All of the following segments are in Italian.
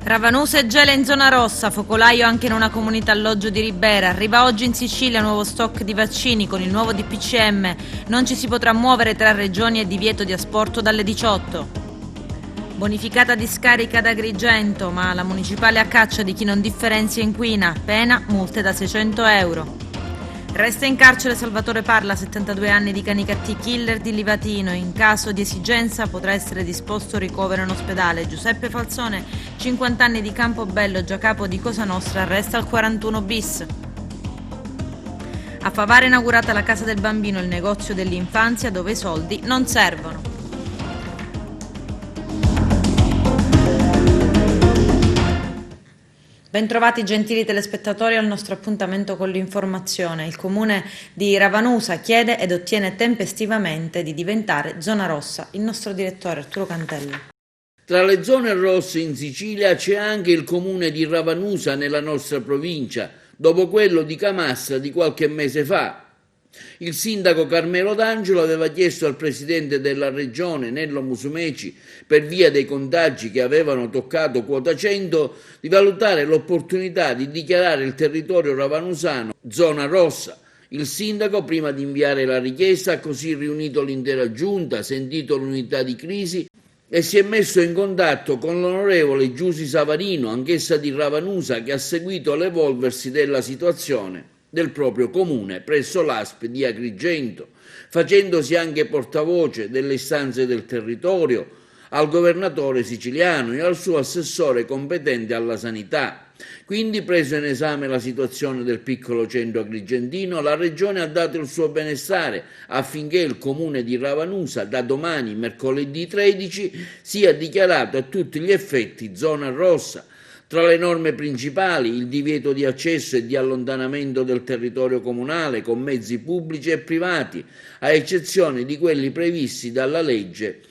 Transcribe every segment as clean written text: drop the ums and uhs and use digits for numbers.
Ravanusa e gela in zona rossa, focolaio anche in una comunità alloggio di Ribera. Arriva oggi in Sicilia nuovo stock di vaccini con il nuovo DPCM. Non ci si potrà muovere tra regioni e divieto di asporto dalle 18. Bonificata discarica ad Agrigento, ma la municipale a caccia di chi non differenzia inquina. Pena, multe da 600 euro. Resta in carcere Salvatore Parla, 72 anni, di Canicattì, killer di Livatino. In caso di esigenza potrà essere disposto ricovero in ospedale. Giuseppe Falzone, 50 anni, di Campobello, già capo di Cosa Nostra, arresta al 41 bis. A Favara è inaugurata la Casa del Bambino, il negozio dell'infanzia dove i soldi non servono. Bentrovati gentili telespettatori al nostro appuntamento con l'informazione. Il comune di Ravanusa chiede ed ottiene tempestivamente di diventare zona rossa. Il nostro direttore Arturo Cantella. Tra le zone rosse in Sicilia c'è anche il comune di Ravanusa nella nostra provincia, dopo quello di Camastra di qualche mese fa. Il sindaco Carmelo D'Angelo aveva chiesto al presidente della regione, Nello Musumeci, per via dei contagi che avevano toccato quota 100, di valutare l'opportunità di dichiarare il territorio ravanusano zona rossa. Il sindaco, prima di inviare la richiesta, ha così riunito l'intera giunta, sentito l'unità di crisi e si è messo in contatto con l'onorevole Giusy Savarino, anch'essa di Ravanusa, che ha seguito l'evolversi della situazione del proprio comune presso l'ASP di Agrigento, facendosi anche portavoce delle istanze del territorio al governatore siciliano e al suo assessore competente alla sanità. Quindi, preso in esame la situazione del piccolo centro agrigentino, la regione ha dato il suo benestare affinché il comune di Ravanusa da domani, mercoledì 13, sia dichiarato a tutti gli effetti zona rossa. Tra le norme principali il divieto di accesso e di allontanamento del territorio comunale con mezzi pubblici e privati, a eccezione di quelli previsti dalla legge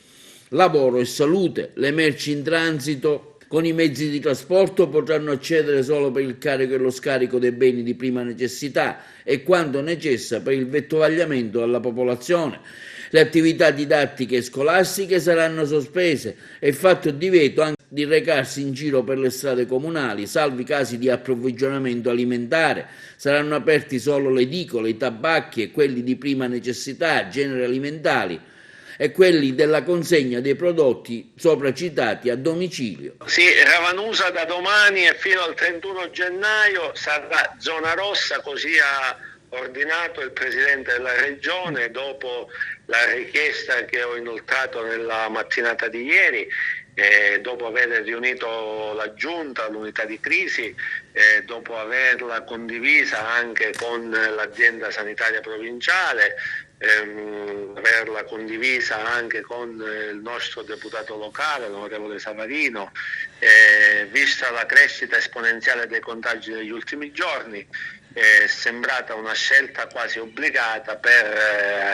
lavoro e salute. Le merci in transito con i mezzi di trasporto potranno accedere solo per il carico e lo scarico dei beni di prima necessità e quando necessa per il vettovagliamento alla popolazione. Le attività didattiche e scolastiche saranno sospese e fatto divieto anche di recarsi in giro per le strade comunali, salvi casi di approvvigionamento alimentare. Saranno aperti solo le edicole, i tabacchi e quelli di prima necessità, generi alimentari, e quelli della consegna dei prodotti sopra citati a domicilio. Sì, Ravanusa da domani e fino al 31 gennaio sarà zona rossa, così ha ordinato il Presidente della Regione dopo la richiesta che ho inoltrato nella mattinata di ieri, dopo aver riunito la Giunta, l'unità di crisi, dopo averla condivisa anche con l'azienda sanitaria provinciale, averla condivisa anche con il nostro deputato locale, l'onorevole Savarino, vista la crescita esponenziale dei contagi negli ultimi giorni, è sembrata una scelta quasi obbligata per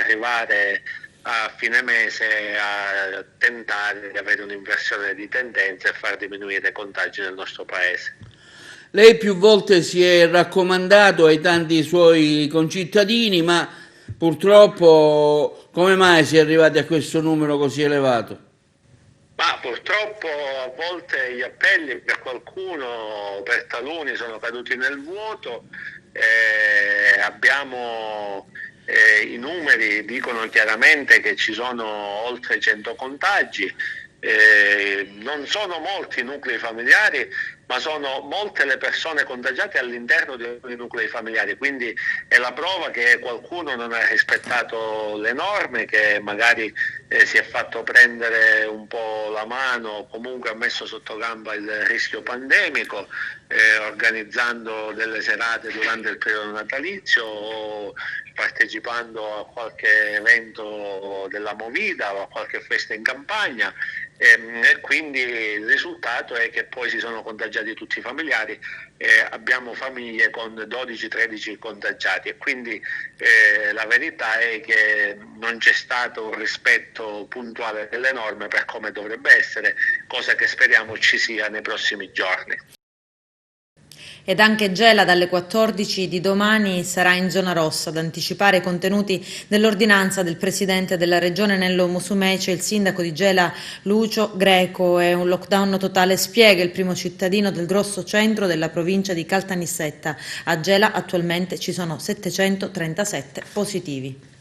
arrivare a fine mese a tentare di avere un'inversione di tendenza e far diminuire i contagi nel nostro paese. Lei più volte si è raccomandato ai tanti suoi concittadini, ma purtroppo come mai si è arrivati a questo numero così elevato? Ma purtroppo a volte gli appelli per qualcuno, per taluni, sono caduti nel vuoto. I numeri dicono chiaramente che ci sono oltre 100 contagi, non sono molti i nuclei familiari, ma sono molte le persone contagiate all'interno di alcuni nuclei familiari, quindi è la prova che qualcuno non ha rispettato le norme, che magari si è fatto prendere un po' la mano, comunque ha messo sotto gamba il rischio pandemico, organizzando delle serate durante il periodo natalizio o partecipando a qualche evento della Movida o a qualche festa in campagna. E quindi il risultato è che poi si sono contagiati tutti i familiari, abbiamo famiglie con 12-13 contagiati e quindi la verità è che non c'è stato un rispetto puntuale delle norme per come dovrebbe essere, cosa che speriamo ci sia nei prossimi giorni. Ed anche Gela dalle 14 di domani sarà in zona rossa. Ad anticipare i contenuti dell'ordinanza del presidente della regione Nello Musumeci e il sindaco di Gela Lucio Greco. È un lockdown totale, spiega il primo cittadino del grosso centro della provincia di Caltanissetta. A Gela attualmente ci sono 737 positivi.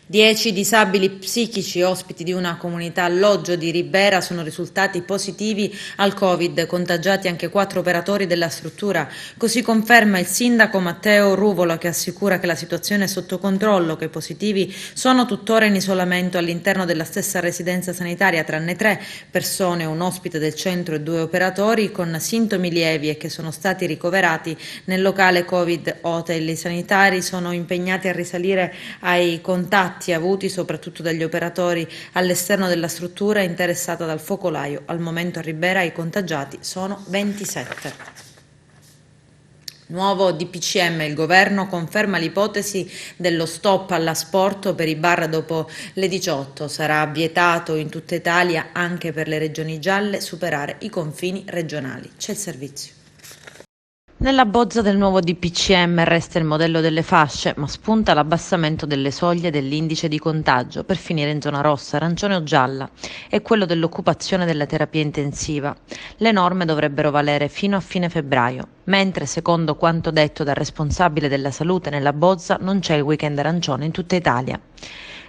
10 disabili psichici ospiti di una comunità alloggio di Ribera sono risultati positivi al Covid, contagiati anche 4 operatori della struttura. Così conferma il sindaco Matteo Ruvola, che assicura che la situazione è sotto controllo, che i positivi sono tuttora in isolamento all'interno della stessa residenza sanitaria, tranne 3 persone, un ospite del centro e 2 operatori con sintomi lievi e che sono stati ricoverati nel locale Covid Hotel. I sanitari sono impegnati a risalire ai contatti avuti soprattutto dagli operatori all'esterno della struttura interessata dal focolaio. Al momento a Ribera i contagiati sono 27. Nuovo DPCM, il governo conferma l'ipotesi dello stop all'asporto per i bar dopo le 18. Sarà vietato in tutta Italia, anche per le regioni gialle, superare i confini regionali. C'è il servizio. Nella bozza del nuovo DPCM resta il modello delle fasce, ma spunta l'abbassamento delle soglie dell'indice di contagio per finire in zona rossa, arancione o gialla, e quello dell'occupazione della terapia intensiva. Le norme dovrebbero valere fino a fine febbraio, mentre, secondo quanto detto dal responsabile della salute nella bozza, non c'è il weekend arancione in tutta Italia.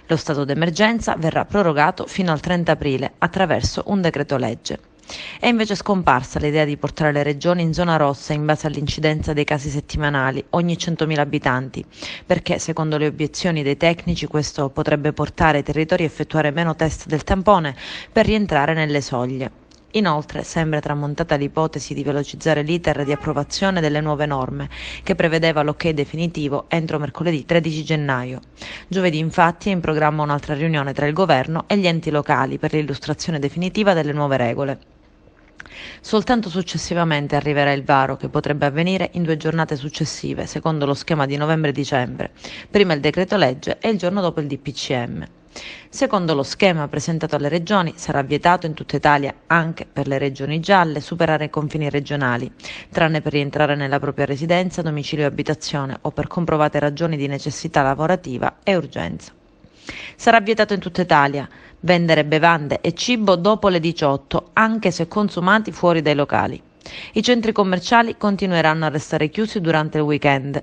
Lo stato d'emergenza verrà prorogato fino al 30 aprile attraverso un decreto legge. È invece scomparsa l'idea di portare le regioni in zona rossa in base all'incidenza dei casi settimanali ogni 100.000 abitanti, perché secondo le obiezioni dei tecnici questo potrebbe portare i territori a effettuare meno test del tampone per rientrare nelle soglie. Inoltre sembra tramontata l'ipotesi di velocizzare l'iter di approvazione delle nuove norme, che prevedeva l'ok definitivo entro mercoledì 13 gennaio. Giovedì infatti è in programma un'altra riunione tra il governo e gli enti locali per l'illustrazione definitiva delle nuove regole. Soltanto successivamente arriverà il varo, che potrebbe avvenire in 2 giornate successive, secondo lo schema di novembre-dicembre, prima il decreto legge e il giorno dopo il DPCM. Secondo lo schema presentato alle regioni, sarà vietato in tutta Italia, anche per le regioni gialle, superare i confini regionali, tranne per rientrare nella propria residenza, domicilio e abitazione o per comprovate ragioni di necessità lavorativa e urgenza. Sarà vietato in tutta Italia vendere bevande e cibo dopo le 18, anche se consumati fuori dai locali. I centri commerciali continueranno a restare chiusi durante il weekend.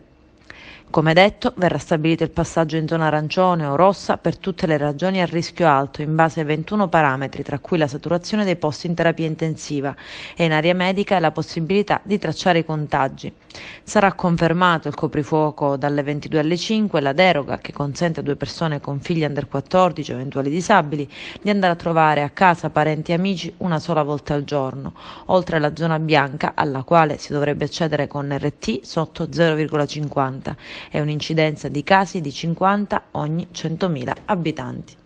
Come detto, verrà stabilito il passaggio in zona arancione o rossa per tutte le regioni a rischio alto in base ai 21 parametri, tra cui la saturazione dei posti in terapia intensiva e in area medica e la possibilità di tracciare i contagi. Sarà confermato il coprifuoco dalle 22 alle 5 e la deroga che consente a 2 persone con figli under 14 o eventuali disabili di andare a trovare a casa parenti e amici una sola volta al giorno, oltre alla zona bianca alla quale si dovrebbe accedere con RT sotto 0,50 e un'incidenza di casi di 50 ogni 100.000 abitanti.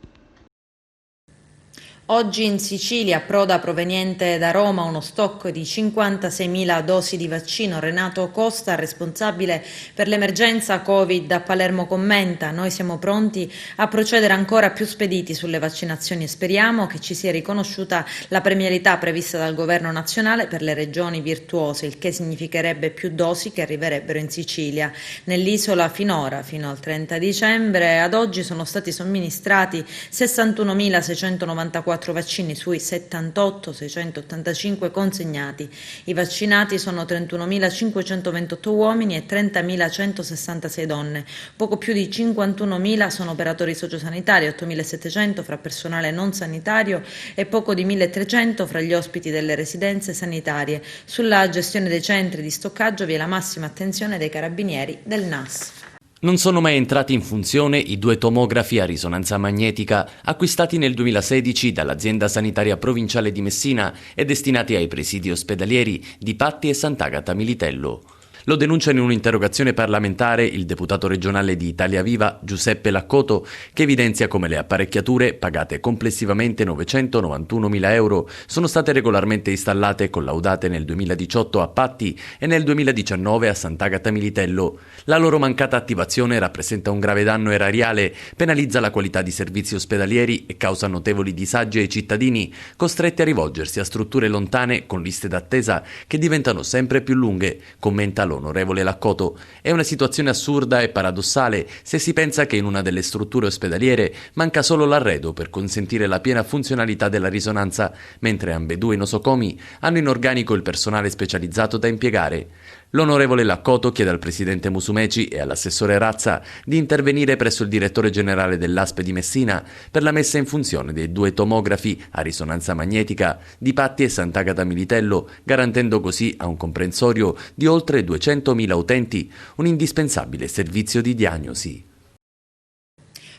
Oggi in Sicilia approda proveniente da Roma uno stock di 56.000 dosi di vaccino. Renato Costa, responsabile per l'emergenza Covid a Palermo, commenta: noi siamo pronti a procedere ancora più spediti sulle vaccinazioni e speriamo che ci sia riconosciuta la premialità prevista dal governo nazionale per le regioni virtuose, il che significherebbe più dosi che arriverebbero in Sicilia. Nell'isola finora, fino al 30 dicembre, ad oggi sono stati somministrati 61.694 vaccini sui 78.685 consegnati. I vaccinati sono 31.528 uomini e 30.166 donne. Poco più di 51.000 sono operatori sociosanitari, 8.700 fra personale non sanitario e poco di 1.300 fra gli ospiti delle residenze sanitarie. Sulla gestione dei centri di stoccaggio vi è la massima attenzione dei carabinieri del NAS. Non sono mai entrati in funzione i 2 tomografi a risonanza magnetica acquistati nel 2016 dall'azienda sanitaria provinciale di Messina e destinati ai presidi ospedalieri di Patti e Sant'Agata Militello. Lo denuncia in un'interrogazione parlamentare il deputato regionale di Italia Viva Giuseppe Laccoto, che evidenzia come le apparecchiature, pagate complessivamente 991.000 euro, sono state regolarmente installate e collaudate nel 2018 a Patti e nel 2019 a Sant'Agata Militello. La loro mancata attivazione rappresenta un grave danno erariale, penalizza la qualità di servizi ospedalieri e causa notevoli disagi ai cittadini, costretti a rivolgersi a strutture lontane con liste d'attesa che diventano sempre più lunghe, commenta l'onorevole Laccoto. È una situazione assurda e paradossale se si pensa che in una delle strutture ospedaliere manca solo l'arredo per consentire la piena funzionalità della risonanza, mentre ambedue i nosocomi hanno in organico il personale specializzato da impiegare. L'onorevole Laccoto chiede al presidente Musumeci e all'assessore Razza di intervenire presso il direttore generale dell'ASP di Messina per la messa in funzione dei 2 tomografi a risonanza magnetica di Patti e Sant'Agata Militello, garantendo così a un comprensorio di oltre 200.000 utenti un indispensabile servizio di diagnosi.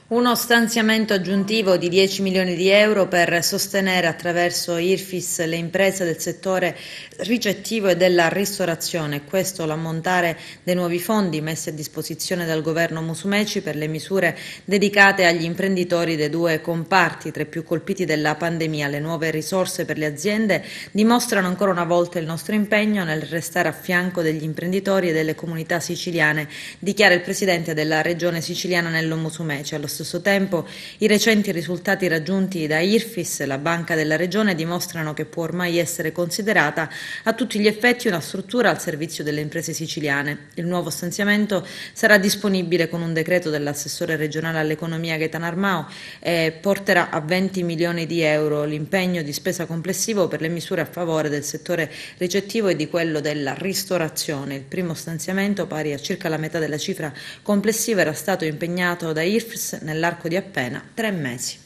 Uno stanziamento aggiuntivo di 10 milioni di euro per sostenere attraverso IRFIS le imprese del settore ricettivo e della ristorazione. Questo l'ammontare dei nuovi fondi messi a disposizione dal governo Musumeci per le misure dedicate agli imprenditori dei 2 comparti tra i più colpiti dalla pandemia. Le nuove risorse per le aziende dimostrano ancora una volta il nostro impegno nel restare a fianco degli imprenditori e delle comunità siciliane, dichiara il presidente della regione siciliana Nello Musumeci. Allo stesso tempo, i recenti risultati raggiunti da IRFIS, la banca della regione, dimostrano che può ormai essere considerata a tutti gli effetti una struttura al servizio delle imprese siciliane. Il nuovo stanziamento sarà disponibile con un decreto dell'assessore regionale all'economia Gaetano Armao e porterà a 20 milioni di euro l'impegno di spesa complessivo per le misure a favore del settore ricettivo e di quello della ristorazione. Il primo stanziamento, pari a circa la metà della cifra complessiva, era stato impegnato da IRFIS nell'arco di appena 3 mesi.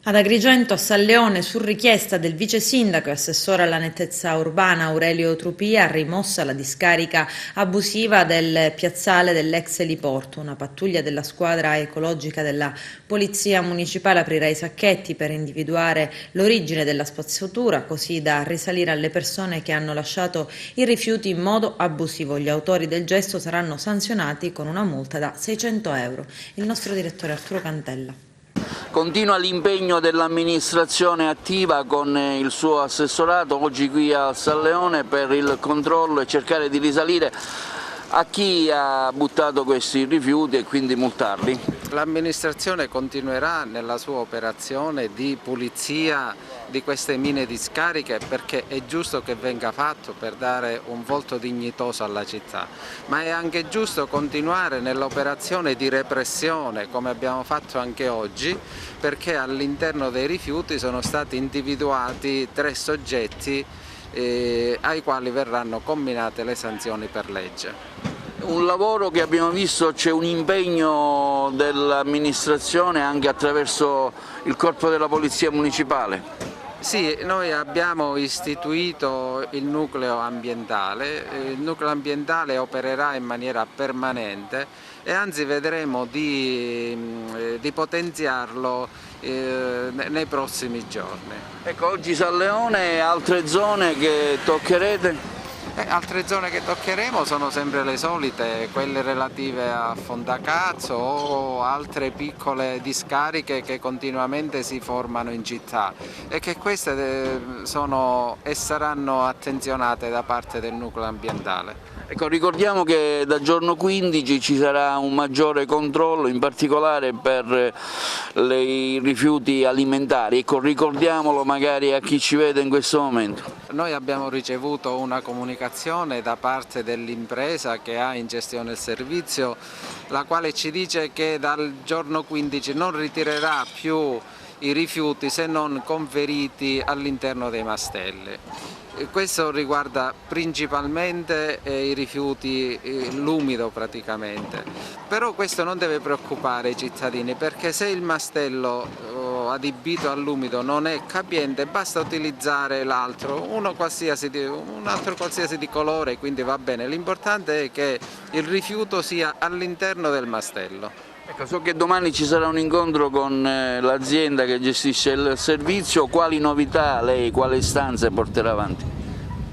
Ad Agrigento, a San Leone, su richiesta del vice sindaco e assessore alla nettezza urbana Aurelio Trupia, rimossa la discarica abusiva del piazzale dell'ex eliporto. Una pattuglia della squadra ecologica della Polizia Municipale aprirà i sacchetti per individuare l'origine della spazzatura, così da risalire alle persone che hanno lasciato i rifiuti in modo abusivo. Gli autori del gesto saranno sanzionati con una multa da 600 euro. Il nostro direttore Arturo Cantella. Continua l'impegno dell'amministrazione attiva con il suo assessorato oggi qui a San Leone per il controllo e cercare di risalire a chi ha buttato questi rifiuti e quindi multarli. L'amministrazione continuerà nella sua operazione di pulizia di queste mine discariche perché è giusto che venga fatto per dare un volto dignitoso alla città, ma è anche giusto continuare nell'operazione di repressione come abbiamo fatto anche oggi, perché all'interno dei rifiuti sono stati individuati 3 soggetti ai quali verranno comminate le sanzioni per legge. Un lavoro che abbiamo visto, c'è un impegno dell'amministrazione anche attraverso il corpo della Polizia Municipale. Sì, noi abbiamo istituito il nucleo ambientale opererà in maniera permanente e anzi vedremo di potenziarlo nei prossimi giorni. Ecco, oggi San Leone e altre zone che toccherete? Altre zone che toccheremo sono sempre le solite, quelle relative a Fondacazzo o altre piccole discariche che continuamente si formano in città e che queste sono e saranno attenzionate da parte del nucleo ambientale. Ecco, ricordiamo che da giorno 15 ci sarà un maggiore controllo, in particolare per i rifiuti alimentari. Ecco, ricordiamolo magari a chi ci vede in questo momento. Noi abbiamo ricevuto una comunicazione da parte dell'impresa che ha in gestione il servizio, la quale ci dice che dal giorno 15 non ritirerà più i rifiuti se non conferiti all'interno dei mastelli. Questo riguarda principalmente i rifiuti, l'umido praticamente, però questo non deve preoccupare i cittadini perché se il mastello adibito all'umido non è capiente basta utilizzare l'altro, un altro qualsiasi di colore, quindi va bene, l'importante è che il rifiuto sia all'interno del mastello. Ecco, so che domani ci sarà un incontro con l'azienda che gestisce il servizio, quali novità lei, quali istanze porterà avanti?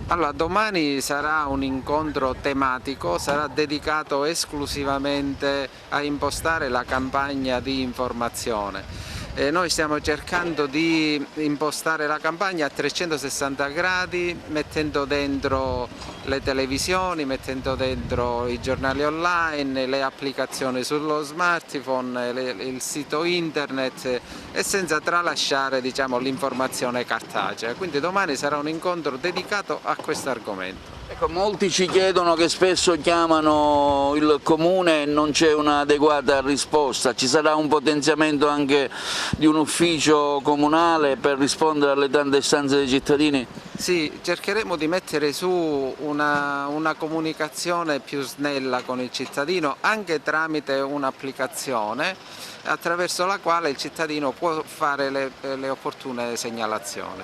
Allora, domani sarà un incontro tematico, sarà dedicato esclusivamente a impostare la campagna di informazione. Noi stiamo cercando di impostare la campagna a 360 gradi, mettendo dentro le televisioni, mettendo dentro i giornali online, le applicazioni sullo smartphone, il sito internet e senza tralasciare, diciamo, l'informazione cartacea. Quindi domani sarà un incontro dedicato a questo argomento. Ecco, molti ci chiedono che spesso chiamano il comune e non c'è un'adeguata risposta. Ci sarà un potenziamento anche di un ufficio comunale per rispondere alle tante istanze dei cittadini? Sì, cercheremo di mettere su una comunicazione più snella con il cittadino, anche tramite un'applicazione attraverso la quale il cittadino può fare le opportune segnalazioni.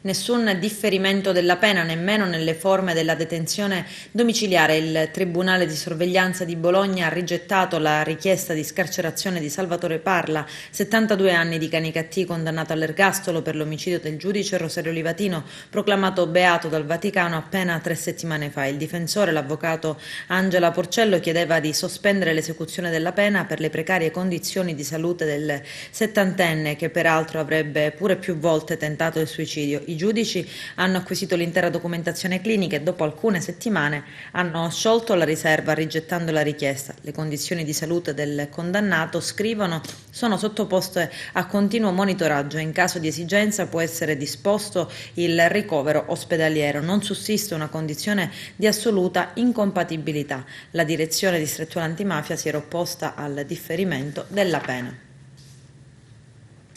Nessun differimento della pena, nemmeno nelle forme della detenzione domiciliare. Il Tribunale di sorveglianza di Bologna ha rigettato la richiesta di scarcerazione di Salvatore Parla, 72 anni di Canicattì, condannato all'ergastolo per l'omicidio del giudice Rosario Livatino, proclamato beato dal Vaticano appena 3 settimane fa. Il difensore, l'avvocato Angela Porcello, chiedeva di sospendere l'esecuzione della pena per le precarie condizioni di salute del settantenne, che peraltro avrebbe pure più volte tentato il suicidio. I giudici hanno acquisito l'intera documentazione clinica e dopo alcune settimane hanno sciolto la riserva rigettando la richiesta. Le condizioni di salute del condannato, scrivono, sono sottoposte a continuo monitoraggio e in caso di esigenza può essere disposto il ricovero ospedaliero. Non sussiste una condizione di assoluta incompatibilità. La direzione distrettuale antimafia si era opposta al differimento della pena.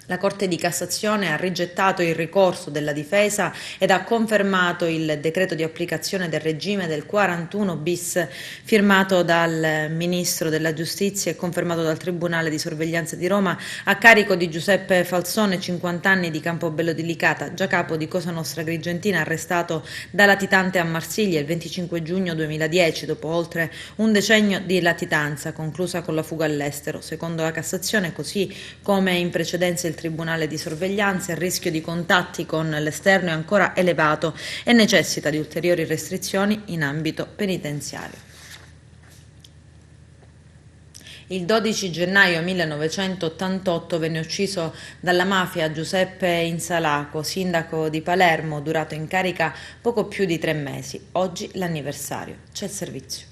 La Corte di Cassazione ha rigettato il ricorso della difesa ed ha confermato il decreto di applicazione del regime del 41 bis firmato dal Ministro della Giustizia e confermato dal Tribunale di sorveglianza di Roma a carico di Giuseppe Falzone, 50 anni, di Campobello di Licata, già capo di Cosa Nostra Agrigentina, arrestato da latitante a Marsiglia il 25 giugno 2010 dopo oltre un decennio di latitanza conclusa con la fuga all'estero. Secondo la Cassazione, così come in precedenza il Tribunale di sorveglianza, il rischio di contatti con l'esterno è ancora elevato e necessita di ulteriori restrizioni in ambito penitenziario. Il 12 gennaio 1988 venne ucciso dalla mafia Giuseppe Insalaco, sindaco di Palermo, durato in carica poco più di 3 mesi. Oggi l'anniversario. C'è il servizio.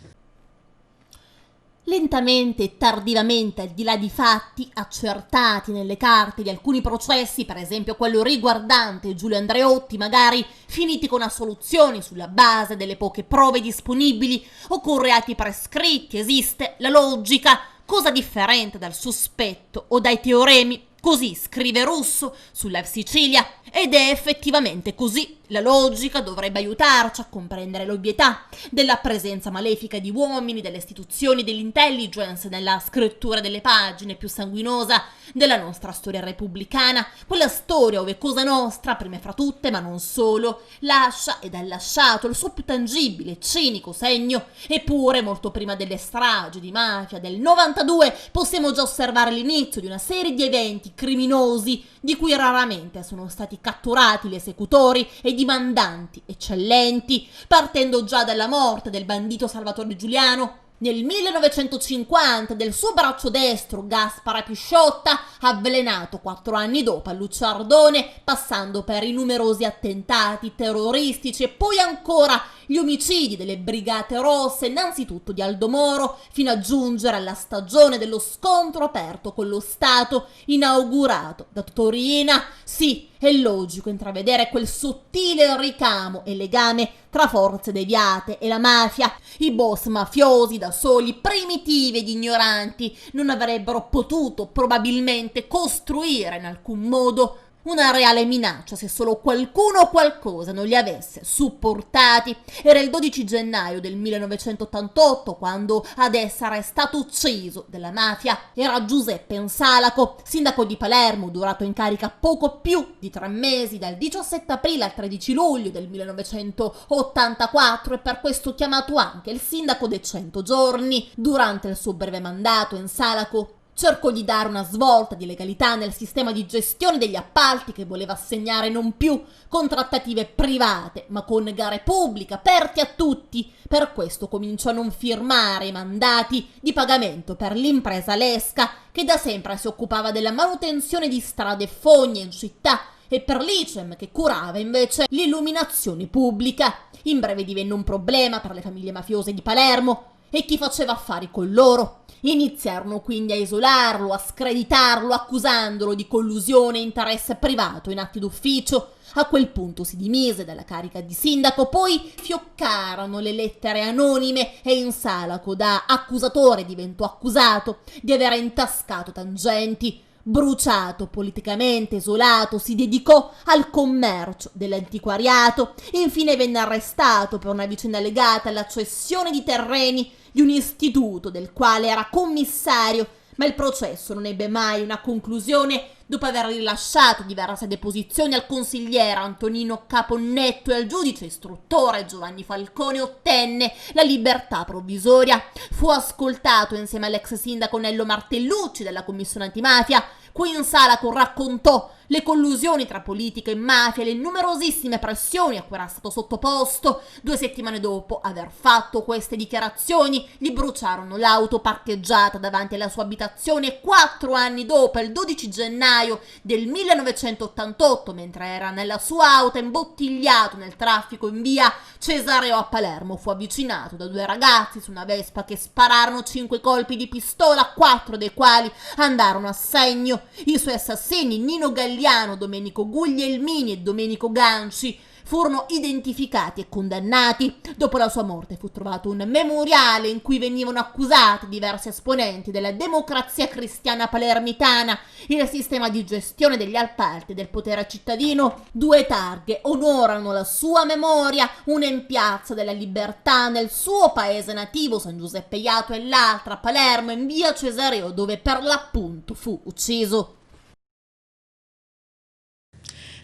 Lentamente e tardivamente, al di là di fatti accertati nelle carte di alcuni processi, per esempio quello riguardante Giulio Andreotti, magari finiti con assoluzioni sulla base delle poche prove disponibili o con reati prescritti, esiste la logica, cosa differente dal sospetto o dai teoremi. Così scrive Russo su Live Sicilia, ed è effettivamente così. La logica dovrebbe aiutarci a comprendere l'ovvietà della presenza malefica di uomini, delle istituzioni, dell'intelligence nella scrittura delle pagine più sanguinosa della nostra storia repubblicana, quella storia ove Cosa Nostra, prima fra tutte, ma non solo, lascia ed ha lasciato il suo più tangibile e cinico segno. Eppure, molto prima delle stragi di mafia del 92, possiamo già osservare l'inizio di una serie di eventi criminosi di cui raramente sono stati catturati gli esecutori e di mandanti eccellenti, partendo già dalla morte del bandito Salvatore Giuliano nel 1950, del suo braccio destro Gaspara Pisciotta, avvelenato 4 anni dopo a Lucciardone, passando per i numerosi attentati terroristici e poi ancora gli omicidi delle Brigate Rosse, innanzitutto di Aldo Moro, fino a giungere alla stagione dello scontro aperto con lo Stato inaugurato da Torina. Sì, è logico intravedere quel sottile ricamo e legame tra forze deviate e la mafia. I boss mafiosi, da soli, primitivi ed ignoranti, non avrebbero potuto probabilmente costruire in alcun modo una reale minaccia se solo qualcuno o qualcosa non li avesse supportati. Era il 12 gennaio del 1988 quando ad essere stato ucciso dalla mafia era Giuseppe Insalaco, sindaco di Palermo, durato in carica poco più di 3 mesi, dal 17 aprile al 13 luglio del 1984, e per questo chiamato anche il sindaco dei 100 giorni. Durante il suo breve mandato Insalaco Cercò di dare una svolta di legalità nel sistema di gestione degli appalti che voleva assegnare non più con trattative private, ma con gare pubbliche aperte a tutti. Per questo cominciò a non firmare i mandati di pagamento per l'impresa Lesca, che da sempre si occupava della manutenzione di strade e fogne in città, e per l'ICEM, che curava invece l'illuminazione pubblica. In breve divenne un problema per le famiglie mafiose di Palermo e chi faceva affari con loro. Iniziarono quindi a isolarlo, a screditarlo, accusandolo di collusione e interesse privato in atti d'ufficio. A quel punto si dimise dalla carica di sindaco, poi fioccarono le lettere anonime e in Salaco da accusatore diventò accusato di aver intascato tangenti. Bruciato, politicamente isolato, si dedicò al commercio dell'antiquariato. Infine venne arrestato per una vicenda legata alla cessione di terreni di un istituto del quale era commissario, ma il processo non ebbe mai una conclusione. Dopo aver rilasciato diverse deposizioni al consigliere Antonino Caponnetto e al giudice istruttore Giovanni Falcone, ottenne la libertà provvisoria. Fu ascoltato insieme all'ex sindaco Nello Martellucci della commissione antimafia. Qui in Salaco raccontò le collusioni tra politica e mafia e le numerosissime pressioni a cui era stato sottoposto. 2 settimane dopo aver fatto queste dichiarazioni, gli bruciarono l'auto parcheggiata davanti alla sua abitazione e 4 anni dopo, il 12 gennaio del 1988, mentre era nella sua auto imbottigliato nel traffico in via Cesareo a Palermo, fu avvicinato da 2 ragazzi su una Vespa che spararono 5 colpi di pistola, 4 dei quali andarono a segno. I suoi assassini, Nino Galliano, Domenico Guglielmini e Domenico Ganci, furono identificati e condannati. Dopo la sua morte fu trovato un memoriale in cui venivano accusati diversi esponenti della Democrazia Cristiana palermitana, il sistema di gestione degli appalti del potere cittadino. 2 targhe onorano la sua memoria, una in Piazza della Libertà nel suo paese nativo San Giuseppe Jato e l'altra a Palermo in via Cesareo, dove per l'appunto fu ucciso.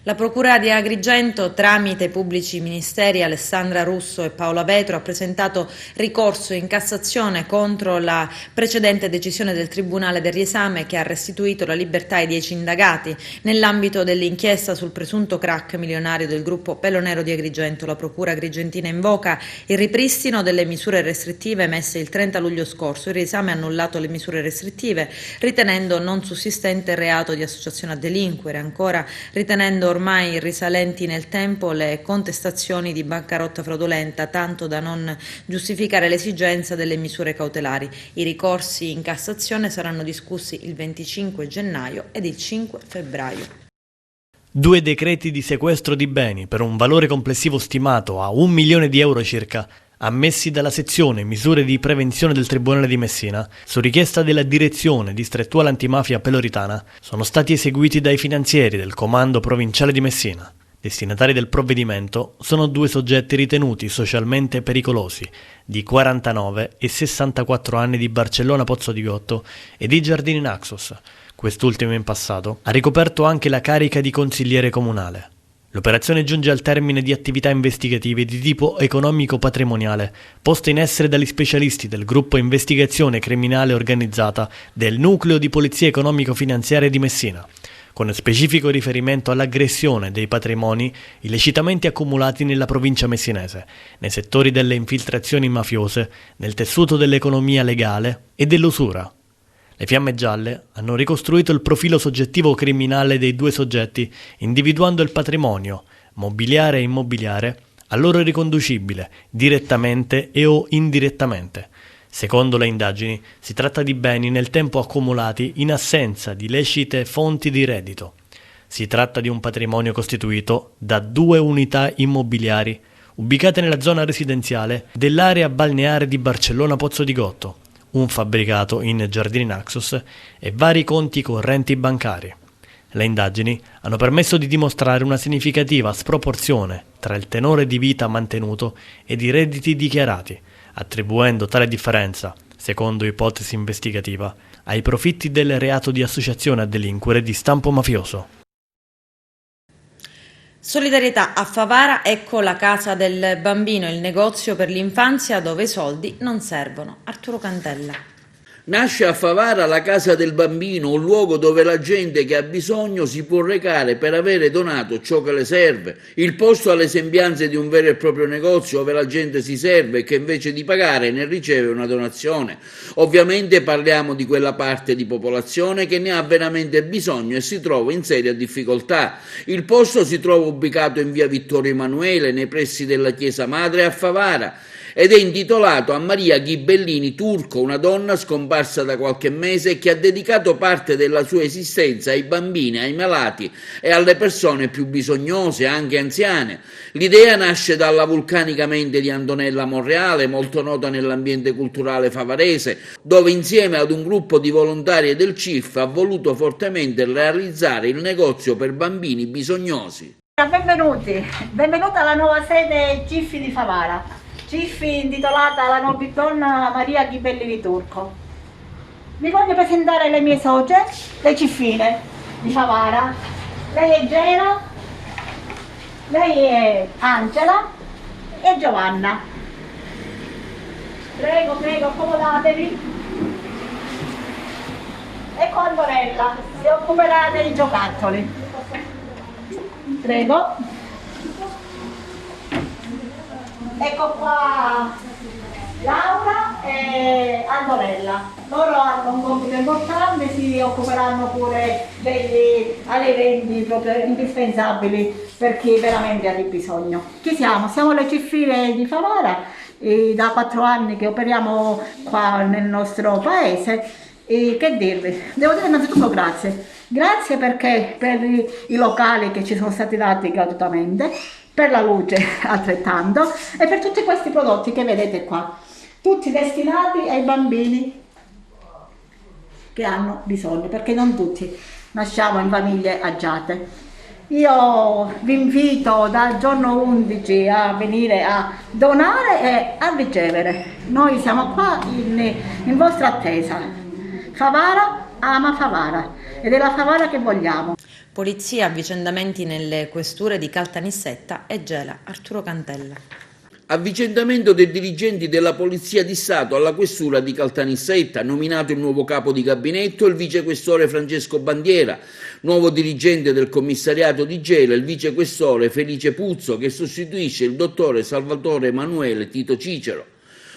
La Procura di Agrigento, tramite i pubblici ministeri Alessandra Russo e Paola Vetro, ha presentato ricorso in Cassazione contro la precedente decisione del Tribunale del Riesame che ha restituito la libertà ai 10 indagati. Nell'ambito dell'inchiesta sul presunto crack milionario del gruppo Pelonero di Agrigento, la Procura agrigentina invoca il ripristino delle misure restrittive emesse il 30 luglio scorso. Il Riesame ha annullato le misure restrittive, ritenendo non sussistente il reato di associazione a delinquere, ancora ritenendo ormai risalenti nel tempo le contestazioni di bancarotta fraudolenta, tanto da non giustificare l'esigenza delle misure cautelari. I ricorsi in Cassazione saranno discussi il 25 gennaio ed il 5 febbraio. 2 decreti di sequestro di beni per un valore complessivo stimato a 1 milione di euro circa, ammessi dalla sezione misure di prevenzione del Tribunale di Messina, su richiesta della Direzione Distrettuale Antimafia Peloritana, sono stati eseguiti dai finanzieri del Comando Provinciale di Messina. Destinatari del provvedimento sono 2 soggetti ritenuti socialmente pericolosi, di 49 e 64 anni, di Barcellona Pozzo di Gotto e di Giardini Naxos. Quest'ultimo in passato ha ricoperto anche la carica di consigliere comunale. L'operazione giunge al termine di attività investigative di tipo economico-patrimoniale, poste in essere dagli specialisti del gruppo Investigazione Criminale Organizzata del Nucleo di Polizia Economico-Finanziaria di Messina, con specifico riferimento all'aggressione dei patrimoni illecitamente accumulati nella provincia messinese, nei settori delle infiltrazioni mafiose, nel tessuto dell'economia legale e dell'usura. Le Fiamme Gialle hanno ricostruito il profilo soggettivo criminale dei 2 soggetti, individuando il patrimonio, mobiliare e immobiliare, a loro riconducibile, direttamente e o indirettamente. Secondo le indagini, si tratta di beni nel tempo accumulati in assenza di lecite fonti di reddito. Si tratta di un patrimonio costituito da 2 unità immobiliari, ubicate nella zona residenziale dell'area balneare di Barcellona Pozzo di Gotto, un fabbricato in Giardini Naxos e vari conti correnti bancari. Le indagini hanno permesso di dimostrare una significativa sproporzione tra il tenore di vita mantenuto ed i redditi dichiarati, attribuendo tale differenza, secondo ipotesi investigativa, ai profitti del reato di associazione a delinquere di stampo mafioso. Solidarietà a Favara, ecco la casa del bambino, il negozio per l'infanzia dove i soldi non servono. Arturo Cantella. Nasce a Favara la Casa del Bambino, un luogo dove la gente che ha bisogno si può recare per avere donato ciò che le serve. Il posto ha le sembianze di un vero e proprio negozio dove la gente si serve e che invece di pagare ne riceve una donazione. Ovviamente parliamo di quella parte di popolazione che ne ha veramente bisogno e si trova in seria difficoltà. Il posto si trova ubicato in via Vittorio Emanuele, nei pressi della Chiesa Madre a Favara, ed è intitolato a Maria Ghibellini Turco, una donna scomparsa da qualche mese che ha dedicato parte della sua esistenza ai bambini, ai malati e alle persone più bisognose, anche anziane. L'idea nasce dalla vulcanica mente di Antonella Monreale, molto nota nell'ambiente culturale favarese, dove insieme ad un gruppo di volontari del CIF ha voluto fortemente realizzare il negozio per bambini bisognosi. Benvenuti alla nuova sede CIF di Favara. CIF intitolata alla nobildonna Maria Ghibellini Turco. Vi voglio presentare le mie socie, le ciffine di Favara. Lei è Gela, lei è Angela e Giovanna. Prego, accomodatevi. Ecco Antonella, si occuperà dei giocattoli. Prego. Ecco qua Laura e Antonella. Loro hanno un compito importante, si occuperanno pure degli alimenti proprio indispensabili per chi veramente ha di bisogno. Chi siamo? Siamo le ciffine di Favara, da 4 anni che operiamo qua nel nostro paese. E che dirvi? Devo dire innanzitutto grazie. Grazie perché per i locali che ci sono stati dati gratuitamente, per la luce altrettanto e per tutti questi prodotti che vedete qua, tutti destinati ai bambini che hanno bisogno, perché non tutti nasciamo in famiglie agiate. Io vi invito dal giorno 11 a venire a donare e a ricevere. Noi siamo qua in vostra attesa. Favara ama Favara ed è la Favara che vogliamo. Polizia, avvicendamenti nelle questure di Caltanissetta e Gela. Arturo Cantella. Avvicendamento dei dirigenti della Polizia di Stato alla questura di Caltanissetta, nominato il nuovo capo di gabinetto il vicequestore Francesco Bandiera, nuovo dirigente del commissariato di Gela il vicequestore Felice Puzzo che sostituisce il dottore Salvatore Emanuele Tito Cicero.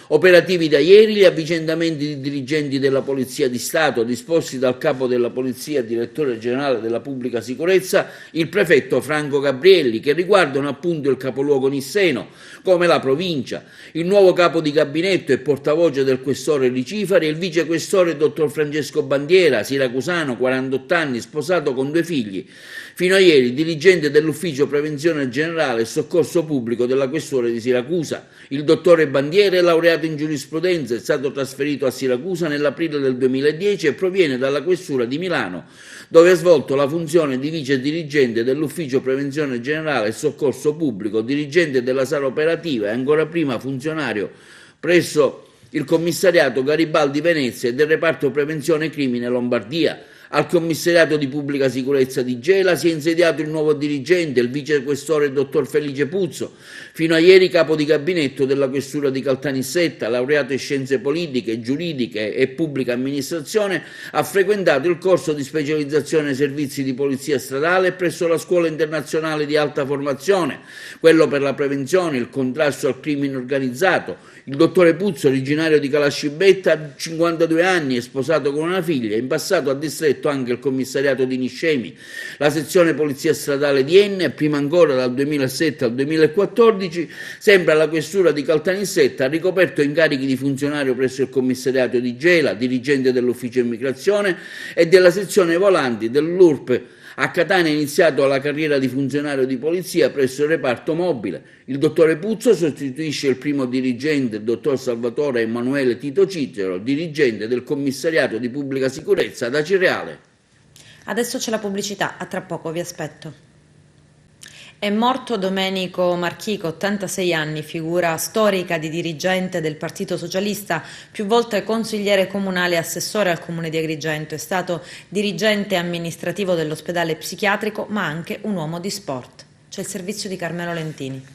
Operativi da ieri gli avvicendamenti di dirigenti della Polizia di Stato disposti dal capo della Polizia e direttore generale della Pubblica Sicurezza, il prefetto Franco Gabrielli, che riguardano appunto il capoluogo nisseno, come la provincia. Il nuovo capo di gabinetto e portavoce del questore Ricifari è il vicequestore dottor Francesco Bandiera, siracusano, 48 anni, sposato con 2 figli. Fino a ieri dirigente dell'ufficio prevenzione generale e soccorso pubblico della questore di Siracusa. Il dottore Bandiera è laureato in giurisprudenza, è stato trasferito a Siracusa nell'aprile del 2010 e proviene dalla questura di Milano, dove ha svolto la funzione di vice dirigente dell'ufficio prevenzione generale e soccorso pubblico, dirigente della sala operativa e ancora prima funzionario presso il commissariato Garibaldi Venezia e del reparto prevenzione crimine Lombardia. Al commissariato di pubblica sicurezza di Gela si è insediato il nuovo dirigente, il vicequestore dottor Felice Puzzo, fino a ieri capo di gabinetto della questura di Caltanissetta, laureato in scienze politiche, giuridiche e pubblica amministrazione, ha frequentato il corso di specializzazione ai servizi di polizia stradale presso la Scuola Internazionale di Alta Formazione, quello per la prevenzione e il contrasto al crimine organizzato. Il dottore Puzzo, originario di Calascibetta, ha 52 anni, è sposato con una figlia, in passato ha distretto anche il commissariato di Niscemi, la sezione polizia stradale di Enne e prima ancora dal 2007 al 2014, sempre alla questura di Caltanissetta, ha ricoperto incarichi di funzionario presso il commissariato di Gela, dirigente dell'ufficio immigrazione e della sezione volanti dell'URP. A Catania ha iniziato la carriera di funzionario di polizia presso il reparto mobile. Il dottore Puzzo sostituisce il primo dirigente, il dottor Salvatore Emanuele Tito Cicero, dirigente del commissariato di pubblica sicurezza da Cireale. Adesso c'è la pubblicità, a tra poco vi aspetto. È morto Domenico Marchico, 86 anni, figura storica di dirigente del Partito Socialista, più volte consigliere comunale e assessore al comune di Agrigento. È stato dirigente amministrativo dell'ospedale psichiatrico, ma anche un uomo di sport. C'è il servizio di Carmelo Lentini.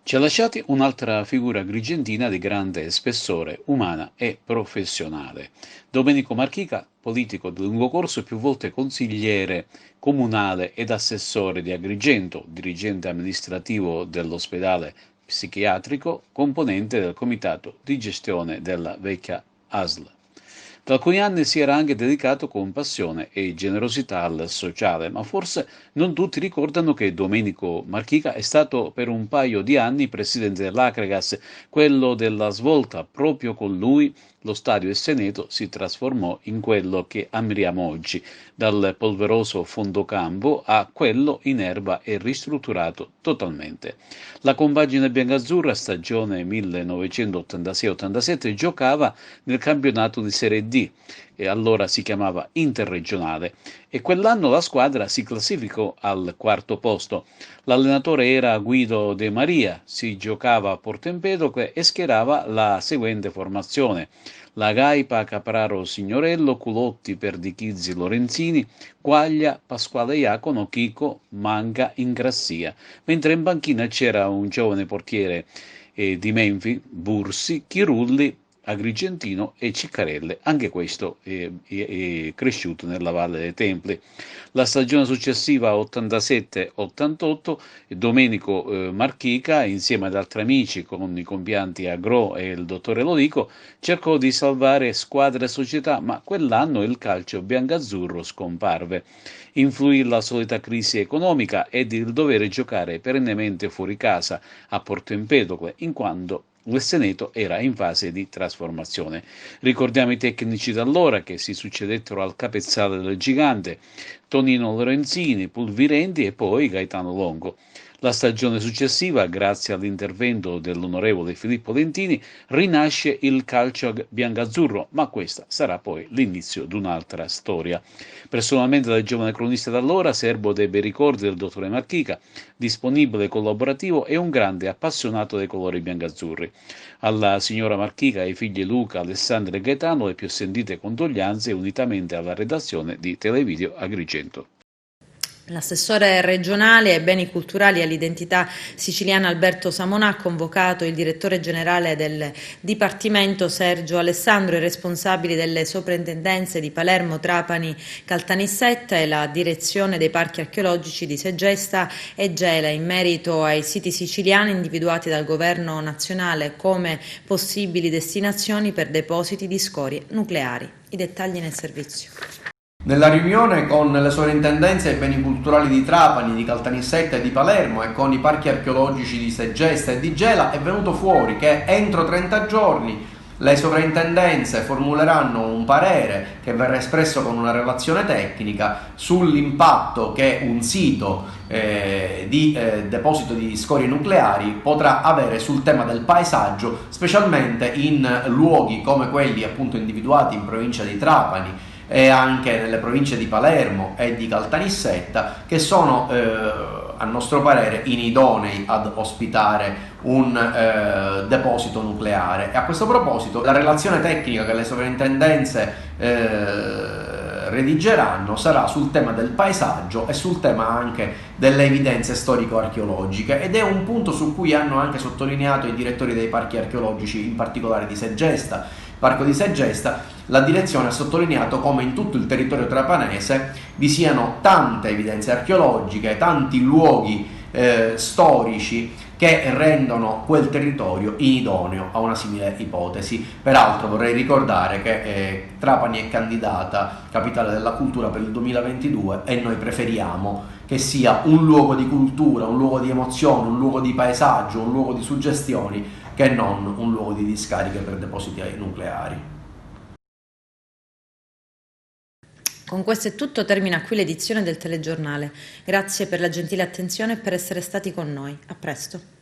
Ci ha lasciati un'altra figura agrigentina di grande spessore umana e professionale. Domenico Marchica, politico di lungo corso, più volte consigliere comunale ed assessore di Agrigento, dirigente amministrativo dell'ospedale psichiatrico, componente del comitato di gestione della vecchia ASL. Da alcuni anni si era anche dedicato con passione e generosità al sociale, ma forse non tutti ricordano che Domenico Marchica è stato per un paio di anni presidente dell'Acregas, quello della svolta. Proprio con lui lo stadio Esseneto si trasformò in quello che ammiriamo oggi, dal polveroso fondocampo a quello in erba e ristrutturato totalmente. La compagine biancazzurra, stagione 1986-87, giocava nel campionato di Serie D, e allora si chiamava Interregionale, e quell'anno la squadra si classificò al quarto posto. L'allenatore era Guido De Maria, si giocava a Porto Empedocle e schierava la seguente formazione: la Gaipa Capraro Signorello, Culotti, Perdichizzi, Lorenzini, Quaglia, Pasquale Iacono, Chico, Manga, Ingrassia, mentre in panchina c'era un giovane portiere di Menfi, Bursi, Chirulli, Agrigentino e Ciccarelle, anche questo è cresciuto nella Valle dei Templi. La stagione successiva, 87-88, Domenico Marchica, insieme ad altri amici con i compianti Agro e il dottore Lodico, cercò di salvare squadre e società, ma quell'anno il calcio biancazzurro scomparve. Influì la solita crisi economica ed il dovere giocare perennemente fuori casa a Porto Empedocle, in quanto l'Esseneto era in fase di trasformazione. Ricordiamo i tecnici d'allora che si succedettero al capezzale del gigante: Tonino Lorenzini, Pulvirenti e poi Gaetano Longo. La stagione successiva, grazie all'intervento dell'onorevole Filippo Lentini, rinasce il calcio biancazzurro, ma questa sarà poi l'inizio di un'altra storia. Personalmente, da giovane cronista d'allora, serbo dei bei ricordi del dottore Marchica, disponibile, collaborativo e un grande appassionato dei colori biancazzurri. Alla signora Marchica e ai figli Luca, Alessandro e Gaetano le più sentite condoglianze, unitamente alla redazione di Televideo Agrigento. L'assessore regionale ai beni culturali e all'identità siciliana Alberto Samonà ha convocato il direttore generale del Dipartimento Sergio Alessandro, i responsabili delle soprintendenze di Palermo, Trapani, Caltanissetta e la direzione dei parchi archeologici di Segesta e Gela in merito ai siti siciliani individuati dal governo nazionale come possibili destinazioni per depositi di scorie nucleari. I dettagli nel servizio. Nella riunione con le sovrintendenze ai beni culturali di Trapani, di Caltanissetta e di Palermo e con i parchi archeologici di Segesta e di Gela è venuto fuori che entro 30 giorni le sovrintendenze formuleranno un parere che verrà espresso con una relazione tecnica sull'impatto che un sito di deposito di scorie nucleari potrà avere sul tema del paesaggio, specialmente in luoghi come quelli appunto individuati in provincia di Trapani e anche nelle province di Palermo e di Caltanissetta, che sono a nostro parere inidonei ad ospitare un deposito nucleare. E a questo proposito la relazione tecnica che le sovrintendenze redigeranno sarà sul tema del paesaggio e sul tema anche delle evidenze storico-archeologiche, ed è un punto su cui hanno anche sottolineato i direttori dei parchi archeologici, in particolare di Segesta. Parco di Segesta, la direzione ha sottolineato come in tutto il territorio trapanese vi siano tante evidenze archeologiche, tanti luoghi storici che rendono quel territorio inidoneo a una simile ipotesi. Peraltro vorrei ricordare che Trapani è candidata capitale della cultura per il 2022 e noi preferiamo che sia un luogo di cultura, un luogo di emozione, un luogo di paesaggio, un luogo di suggestioni, che non un luogo di discariche per depositi nucleari. Con questo è tutto, termina qui l'edizione del telegiornale. Grazie per la gentile attenzione e per essere stati con noi. A presto.